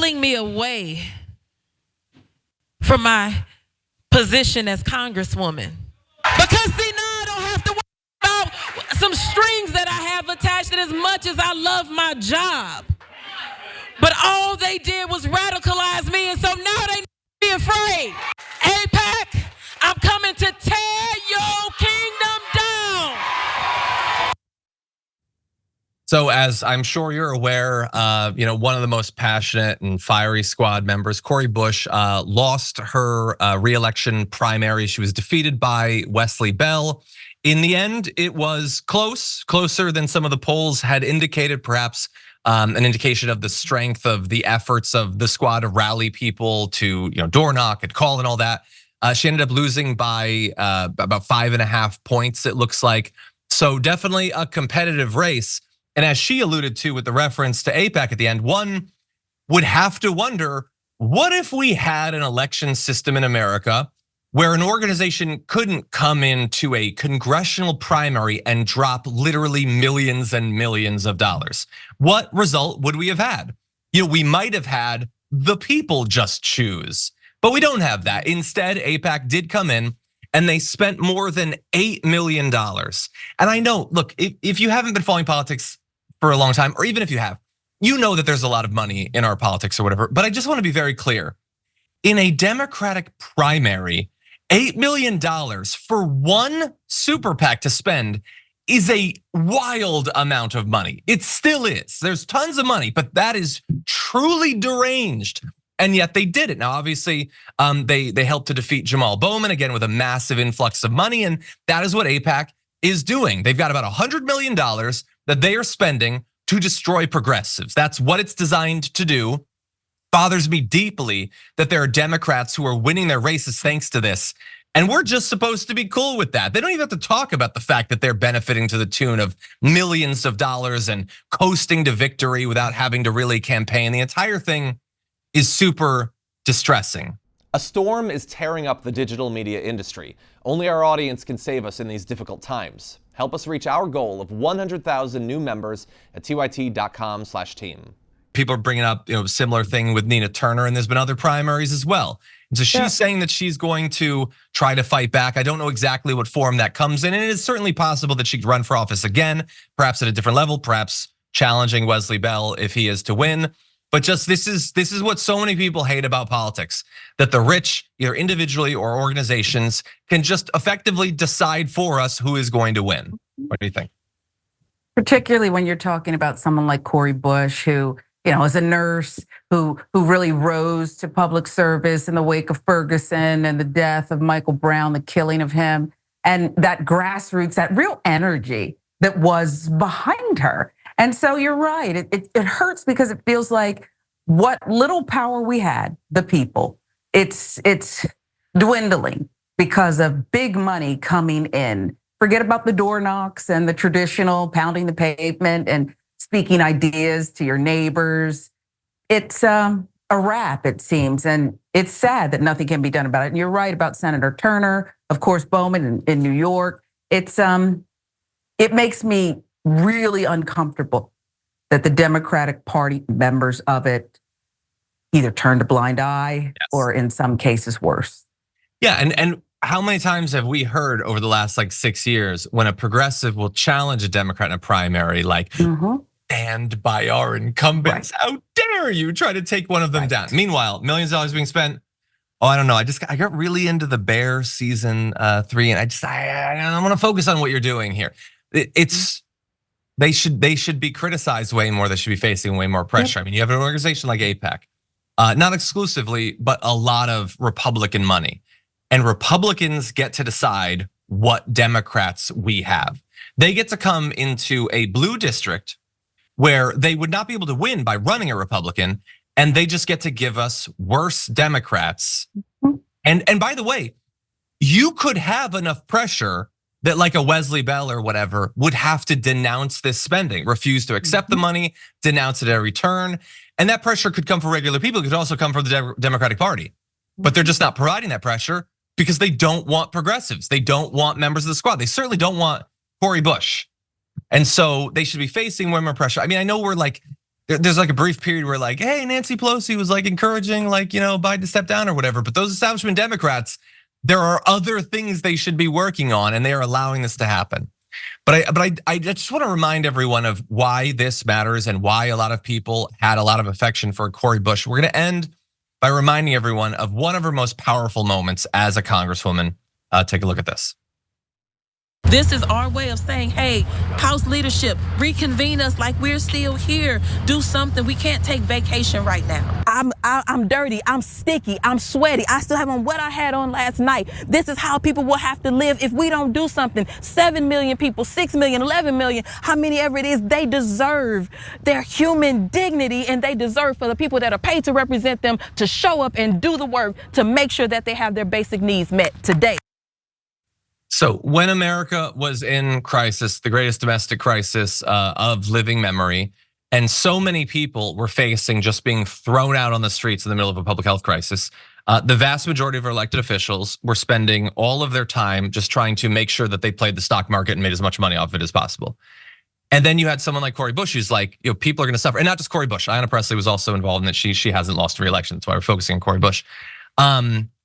pulling me away from my position as Congresswoman. Because see, now I don't have to worry about some strings that I have attached, and as much as I love my job. But all they did was radicalize me, and so now they need to be afraid. AIPAC, I'm coming to tear your kingdom down. So as I'm sure you're aware, one of the most passionate and fiery squad members, Cori Bush, lost her reelection primary. She was defeated by Wesley Bell. In the end, it was closer than some of the polls had indicated, perhaps an indication of the strength of the efforts of the squad to rally people to door knock and call and all that. She ended up losing by about 5.5 points, it looks like. So definitely a competitive race. And as she alluded to with the reference to AIPAC at the end, one would have to wonder, what if we had an election system in America where an organization couldn't come into a congressional primary and drop literally millions and millions of dollars? What result would we have had? We might have had the people just choose, but we don't have that. Instead, AIPAC did come in and they spent more than $8 million. And I know, look, if you haven't been following politics for a long time, or even if you have, you know that there's a lot of money in our politics or whatever, but I just want to be very clear. In a Democratic primary, $8 million for one super PAC to spend is a wild amount of money. It still is. There's tons of money, but that is truly deranged. And yet they did it. Now, obviously, they helped to defeat Jamal Bowman, again, with a massive influx of money. And that is what AIPAC is doing. They've got about $100 million that they are spending to destroy progressives. That's what it's designed to do. Bothers me deeply that there are Democrats who are winning their races thanks to this. And we're just supposed to be cool with that. They don't even have to talk about the fact that they're benefiting to the tune of millions of dollars and coasting to victory without having to really campaign. The entire thing is super distressing. A storm is tearing up the digital media industry. Only our audience can save us in these difficult times. Help us reach our goal of 100,000 new members at tyt.com/team. People are bringing up, similar thing with Nina Turner, and there's been other primaries as well. And so she's saying that she's going to try to fight back. I don't know exactly what form that comes in, and it is certainly possible that she could run for office again, perhaps at a different level, perhaps challenging Wesley Bell if he is to win. But just this is what so many people hate about politics, that the rich, either individually or organizations, can just effectively decide for us who is going to win. What do you think? Particularly when you're talking about someone like Cori Bush, who is a nurse, who really rose to public service in the wake of Ferguson and the death of Michael Brown, the killing of him, and that grassroots, that real energy that was behind her. And so you're right, it hurts because it feels like what little power we had, the people, it's dwindling because of big money coming in. Forget about the door knocks and the traditional pounding the pavement and speaking ideas to your neighbors. It's a wrap, it seems, and it's sad that nothing can be done about it. And you're right about Senator Turner, of course, Bowman in New York. It makes me really uncomfortable that the Democratic Party members of it either turned a blind eye or in some cases worse. Yeah, and how many times have we heard over the last 6 years when a progressive will challenge a Democrat in a primary, like, stand by our incumbents, how dare you try to take one of them down? Meanwhile, millions of dollars being spent. Oh, I don't know. I got really into the Bear season 3, and I want to focus on what you're doing here. They should be criticized way more. They should be facing way more pressure. I mean, you have an organization like AIPAC, not exclusively, but a lot of Republican money. And Republicans get to decide what Democrats we have. They get to come into a blue district where they would not be able to win by running a Republican, and they just get to give us worse Democrats. And by the way, you could have enough pressure that like a Wesley Bell or whatever would have to denounce this spending, refuse to accept the money, denounce it at every turn. And that pressure could come from regular people. It could also come from the Democratic Party. But they're just not providing that pressure because they don't want progressives. They don't want members of the squad. They certainly don't want Cori Bush. And so they should be facing way more pressure. I mean, I know there's like a brief period where like, hey, Nancy Pelosi was like encouraging like, Biden to step down or whatever. But those establishment Democrats, there are other things they should be working on, and they are allowing this to happen. But I just want to remind everyone of why this matters and why a lot of people had a lot of affection for Cori Bush. We're going to end by reminding everyone of one of her most powerful moments as a congresswoman. Take a look at this. This is our way of saying, hey, House leadership, reconvene us like we're still here. Do something. We can't take vacation right now. I'm dirty. I'm sticky. I'm sweaty. I still have on what I had on last night. This is how people will have to live if we don't do something. 7 million people, 6 million, 11 million, how many ever it is, they deserve their human dignity, and they deserve for the people that are paid to represent them to show up and do the work to make sure that they have their basic needs met today. So when America was in crisis, the greatest domestic crisis of living memory, and so many people were facing just being thrown out on the streets in the middle of a public health crisis, the vast majority of our elected officials were spending all of their time just trying to make sure that they played the stock market and made as much money off of it as possible. And then you had someone like Cori Bush who's like, people are gonna suffer. And not just Cori Bush, Ayanna Pressley was also involved in that. She hasn't lost a re-election, that's why we're focusing on Cori Bush.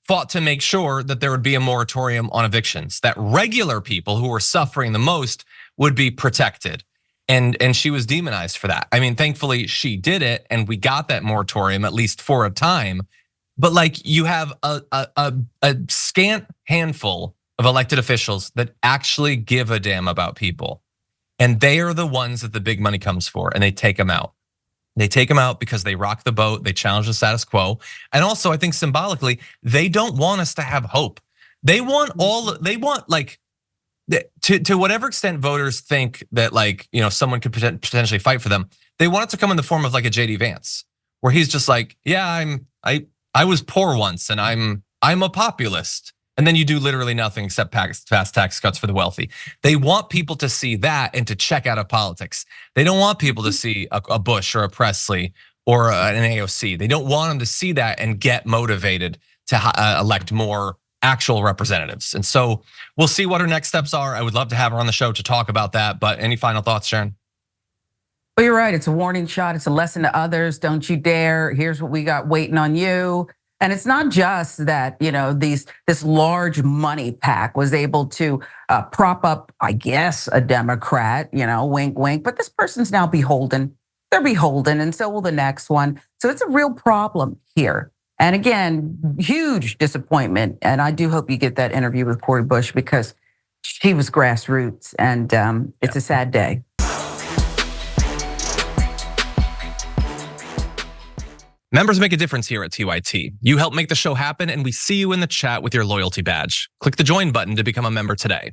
Fought to make sure that there would be a moratorium on evictions, that regular people who were suffering the most would be protected. And she was demonized for that. I mean, thankfully she did it, and we got that moratorium at least for a time. But like, you have a scant handful of elected officials that actually give a damn about people. And they are the ones that the big money comes for, and they take them out. They take them out because they rock the boat, they challenge the status quo. And also, I think symbolically, they don't want us to have hope. They want like, to whatever extent voters think that like, someone could potentially fight for them, they want it to come in the form of like a JD Vance, where he's just like, yeah, I was poor once and I'm a populist. And then you do literally nothing except fast tax cuts for the wealthy. They want people to see that and to check out of politics. They don't want people to see a Bush or a Presley or an AOC. They don't want them to see that and get motivated to elect more actual representatives. And so we'll see what her next steps are. I would love to have her on the show to talk about that. But any final thoughts, Sharon? Well, you're right. It's a warning shot. It's a lesson to others. Don't you dare. Here's what we got waiting on you. And it's not just that, this large money pack was able to prop up, I guess, a Democrat, wink, wink, but this person's now beholden. They're beholden, and so will the next one. So it's a real problem here. And again, huge disappointment. And I do hope you get that interview with Cori Bush, because she was grassroots, and it's a sad day. Members make a difference here at TYT. You help make the show happen, and we see you in the chat with your loyalty badge. Click the join button to become a member today.